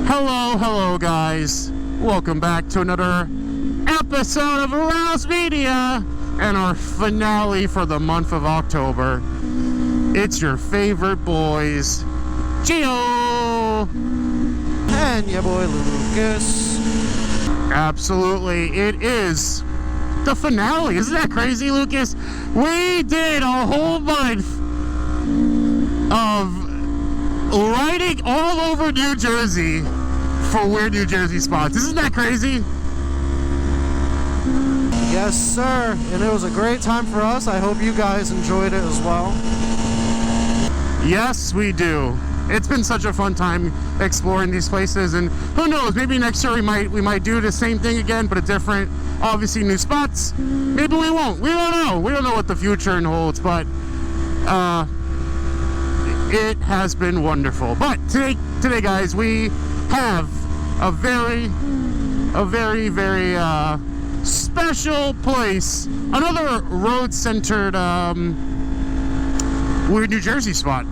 Hello guys. Welcome back to another episode of Arouse Media and our finale for the month of October. It's your favorite boys, Gio! And your boy Lucas. Absolutely, it is the finale. Isn't that crazy, Lucas? We did a whole month of riding all over New Jersey for weird New Jersey spots. Isn't that crazy? Yes, sir. And it was a great time for us. I hope you guys enjoyed it as well. Yes, we do. It's been such a fun time exploring these places, and who knows, maybe next year we might do the same thing again, but a different, obviously new spots. Maybe we won't. We don't know. We don't know what the future holds, but it has been wonderful. But today guys, we have a very special place, another road-centered weird New Jersey spot.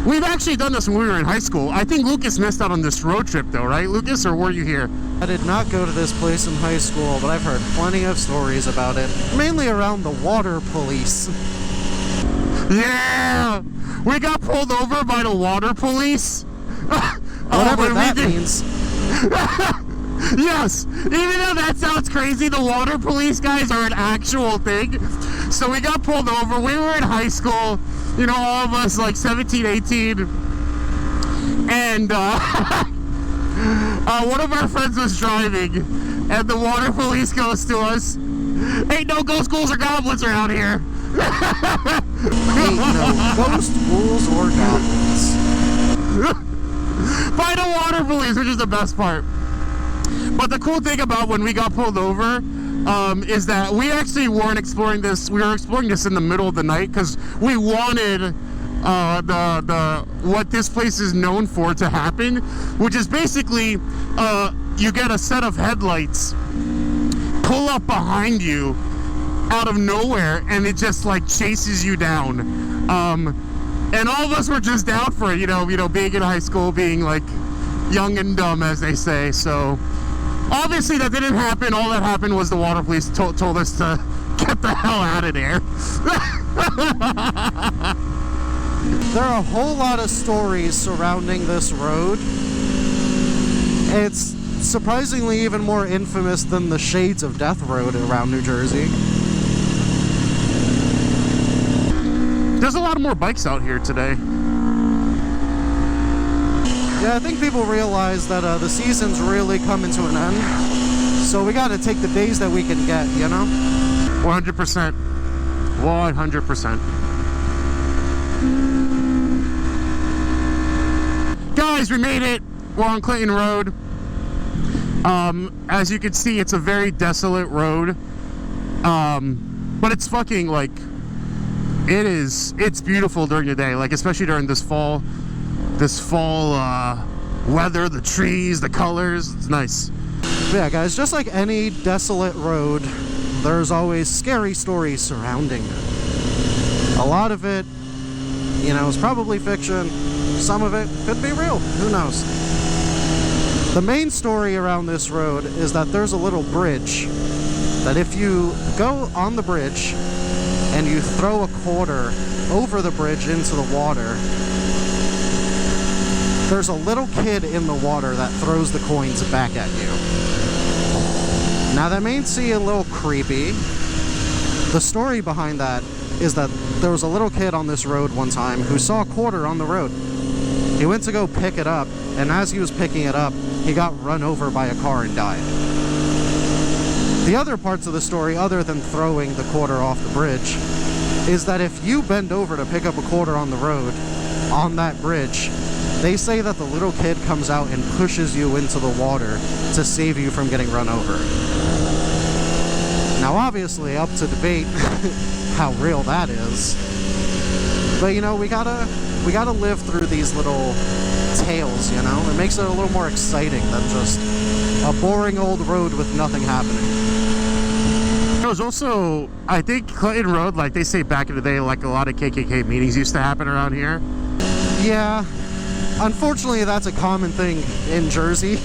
We've actually done this when we were in high school. I think Lucas missed out on this road trip though, right, Lucas, or were you here? I did not go to this place in high school, but I've heard plenty of stories about it, mainly around the water police. Yeah! We got pulled over by the water police. Whatever that means. Yes, even though that sounds crazy, the water police guys are an actual thing. So we got pulled over. We were in high school, you know, all of us like 17, 18. And one of our friends was driving, and the water police goes to us, "Ain't no ghosts, ghouls, or goblins around here." Ain't no ghost, ghouls, or goblins. By the water police, which is the best part. But the cool thing about when we got pulled over is that we actually weren't exploring this. We were exploring this in the middle of the night because we wanted what this place is known for to happen, which is basically you get a set of headlights pull up behind you out of nowhere, and it just like chases you down. And all of us were just down for it, you know, being in high school, being like young and dumb, as they say. So obviously that didn't happen. All that happened was the water police told us to get the hell out of there. There are a whole lot of stories surrounding this road. It's surprisingly even more infamous than the Shades of Death Road around New Jersey. There's a lot more bikes out here today. Yeah, I think people realize that the season's really coming to an end. So we gotta take the days that we can get, you know? 100%. 100%. Guys, we made it. We're on Clinton Road. As you can see, it's a very desolate road. But it's fucking like, it's beautiful during the day, like especially during this fall weather, the trees, the colors. It's nice. Yeah, guys, just like any desolate road, there's always scary stories surrounding it. A lot of it, you know, is probably fiction. Some of it could be real. Who knows? The main story around this road is that there's a little bridge that if you go on the bridge and you throw a quarter over the bridge into the water, there's a little kid in the water that throws the coins back at you. Now that may seem a little creepy. The story behind that is that there was a little kid on this road one time who saw a quarter on the road. He went to go pick it up, and as he was picking it up, he got run over by a car and died. The other parts of the story, other than throwing the quarter off the bridge, is that if you bend over to pick up a quarter on the road, on that bridge, they say that the little kid comes out and pushes you into the water to save you from getting run over. Now obviously up to debate how real that is, but you know, we gotta live through these little tales, you know? It makes it a little more exciting than just a boring old road with nothing happening. There's also, I think Clinton Road, like they say back in the day, like a lot of KKK meetings used to happen around here. Yeah, Unfortunately, that's a common thing in Jersey.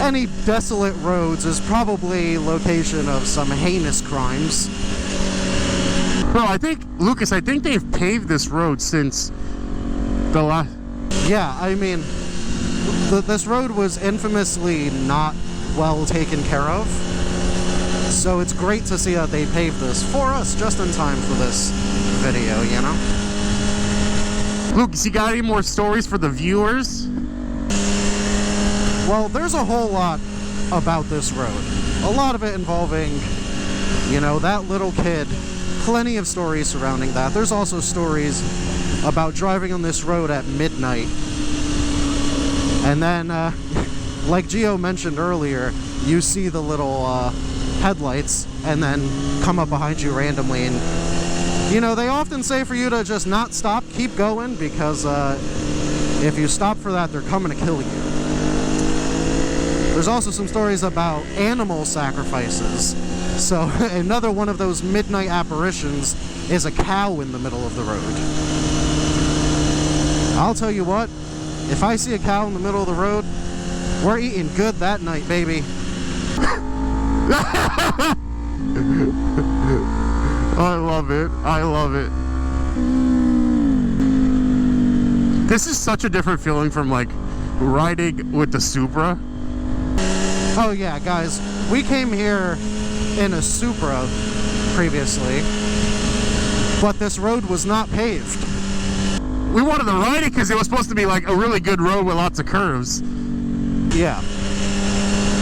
Any desolate roads is probably location of some heinous crimes. Bro, Lucas, I think they've paved this road since the last... Yeah, I mean, this road was infamously not well taken care of. So it's great to see that they paved this for us just in time for this video, you know? Lucas, you got any more stories for the viewers? Well, there's a whole lot about this road. A lot of it involving, you know, that little kid. Plenty of stories surrounding that. There's also stories about driving on this road at midnight. And then, like Gio mentioned earlier, you see the little headlights and then come up behind you randomly. And, you know, they often say for you to just not stop, keep going, because if you stop for that, they're coming to kill you. There's also some stories about animal sacrifices. So another one of those midnight apparitions is a cow in the middle of the road. I'll tell you what, if I see a cow in the middle of the road, we're eating good that night, baby. I love it. I love it. This is such a different feeling from like riding with the Supra. Oh yeah, guys, we came here in a Supra previously, but this road was not paved. We wanted to ride it because it was supposed to be like a really good road with lots of curves. Yeah.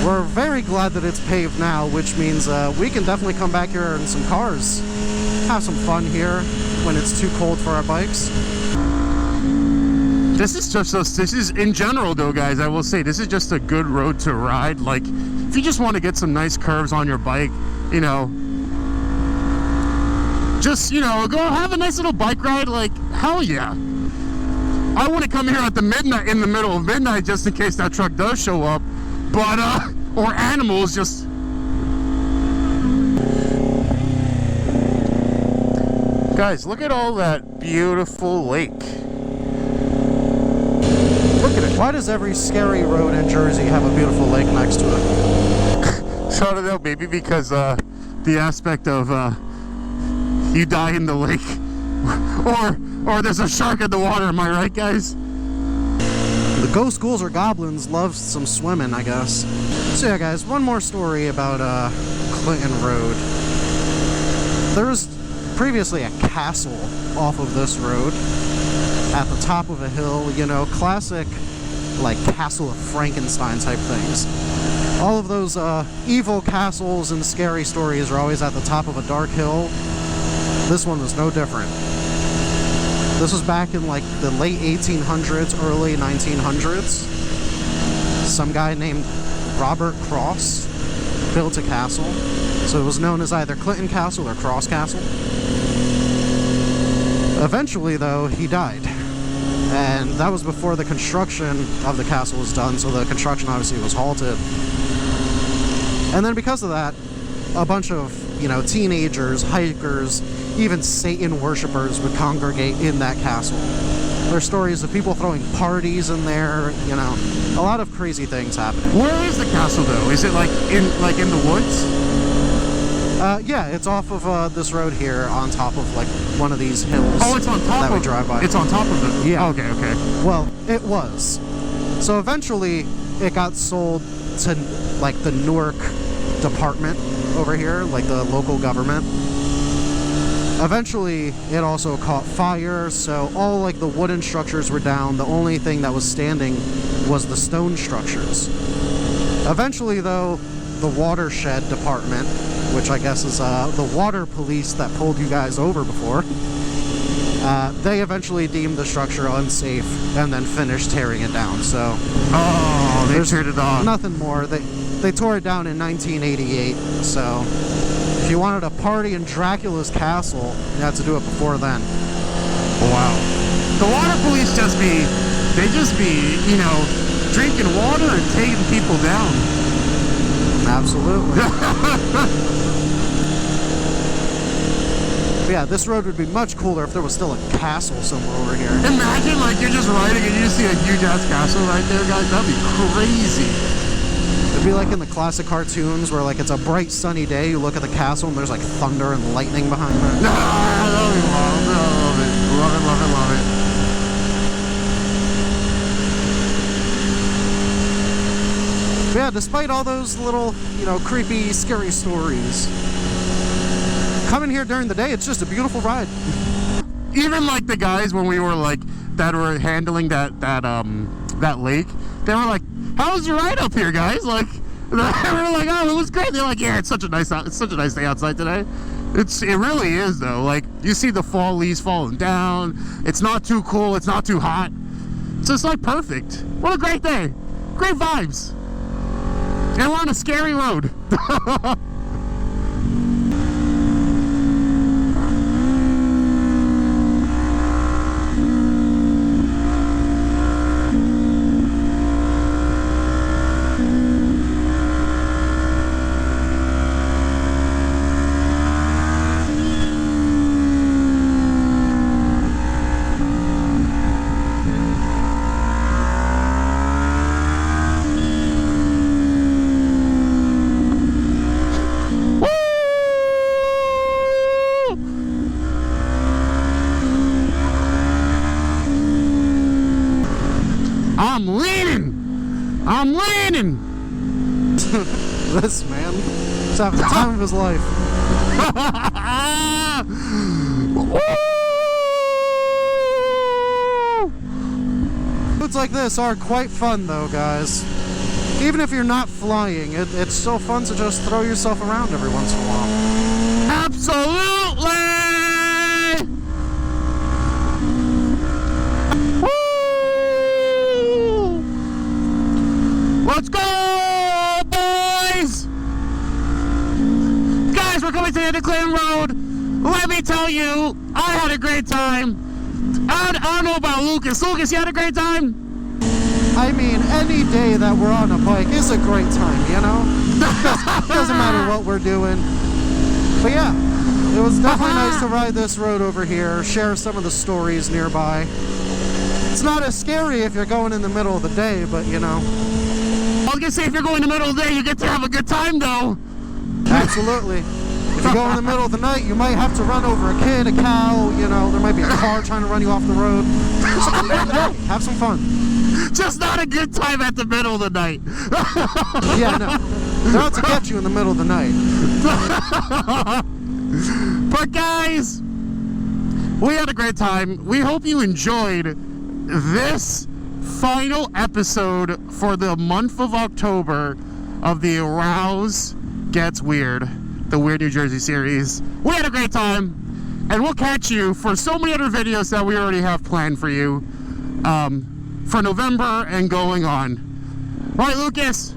We're very glad that it's paved now, which means we can definitely come back here in some cars. Have some fun here when it's too cold for our bikes. This is in general though, guys, I will say this is just a good road to ride. Like if you just want to get some nice curves on your bike, you know, just, you know, go have a nice little bike ride, like hell yeah. I want to come here at the midnight, in the middle of midnight, just in case that truck does show up, but or animals just... Guys, look at all that beautiful lake. Look at it. Why does every scary road in Jersey have a beautiful lake next to it? So I don't know, maybe because the aspect of you die in the lake, or there's a shark in the water. Am I right, guys? The ghost ghouls or goblins love some swimming, I guess. So yeah, guys, one more story about Clinton Road. There was previously a castle off of this road at the top of a hill, you know, classic like Castle of Frankenstein type things. All of those evil castles and scary stories are always at the top of a dark hill. This one was no different. This was back in like the late 1800s, early 1900s. Some guy named Robert Cross built a castle. So it was known as either Clinton Castle or Cross Castle. Eventually, though, he died. And that was before the construction of the castle was done, so the construction obviously was halted. And then because of that, a bunch of, you know, teenagers, hikers, even Satan worshippers would congregate in that castle. There's stories of people throwing parties in there, you know, a lot of crazy things happening. Where is the castle though? Is it like in the woods? Yeah, it's off of this road here on top of like one of these hills. Oh, it's on top that of we drive by. It's on top of the... Yeah. Oh, okay, okay. Well, it was. So eventually it got sold to like the Newark department over here, like the local government. Eventually it also caught fire, so all like the wooden structures were down. The only thing that was standing was the stone structures. Eventually though, the watershed department, which I guess is the water police that pulled you guys over before, they eventually deemed the structure unsafe and then finished tearing it down. So they tore it off. Nothing more. They tore it down in 1988. So if you wanted a party in Dracula's castle, you had to do it before then. Wow. The water police just be, you know, drinking water and taking people down. Absolutely. But yeah, this road would be much cooler if there was still a castle somewhere over here. Imagine like you're just riding and you just see a huge ass castle right there, guys. That'd be crazy. It'd be like in the classic cartoons where like it's a bright sunny day, you look at the castle and there's like thunder and lightning behind it. That'd be wild. I love it. Love it, love it, love it. But yeah, despite all those little, you know, creepy, scary stories, coming here during the day, it's just a beautiful ride. Even like the guys when we were like that were handling that lake, they were like, "How was your ride up here, guys?" Like we were like, "Oh, it was great." They're like, "Yeah, it's such a nice day outside today." It really is though. Like you see the fall leaves falling down. It's not too cool. It's not too hot. It's just like perfect. What a great day. Great vibes. And we're on a scary road. I'm leaning. This man is having the time of his life. Roads like this are quite fun though, guys. Even if you're not flying, it's so fun to just throw yourself around every once in a while. Absolutely! Let's go, boys! Guys, we're coming to the end of Clinton Road. Let me tell you, I had a great time. I don't know about Lucas. Lucas, you had a great time? I mean, any day that we're on a bike is a great time, you know? Doesn't matter what we're doing. But yeah, it was definitely nice to ride this road over here, share some of the stories nearby. It's not as scary if you're going in the middle of the day, but you know. I was gonna say, if you're going in the middle of the day, you get to have a good time, though. Absolutely. If you go in the middle of the night, you might have to run over a kid, a cow, you know, there might be a car trying to run you off the road. So, hey, have some fun. Just not a good time at the middle of the night. Yeah, no. They're out to get you in the middle of the night. But guys, we had a great time. We hope you enjoyed this final episode for the month of October of the Arouse Gets Weird, the Weird New Jersey series. We had a great time, and we'll catch you for so many other videos that we already have planned for you for November and going on. Right, Lucas?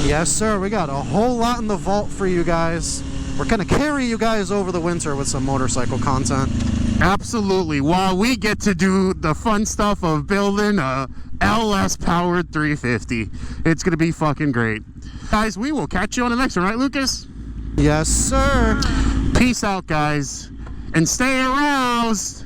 Yes, sir. We got a whole lot in the vault for you guys. We're going to carry you guys over the winter with some motorcycle content. Absolutely. While we get to do the fun stuff of building a LS powered 350. It's going to be fucking great. Guys, we will catch you on the next one, right, Lucas? Yes, sir. Peace out, guys. And stay aroused.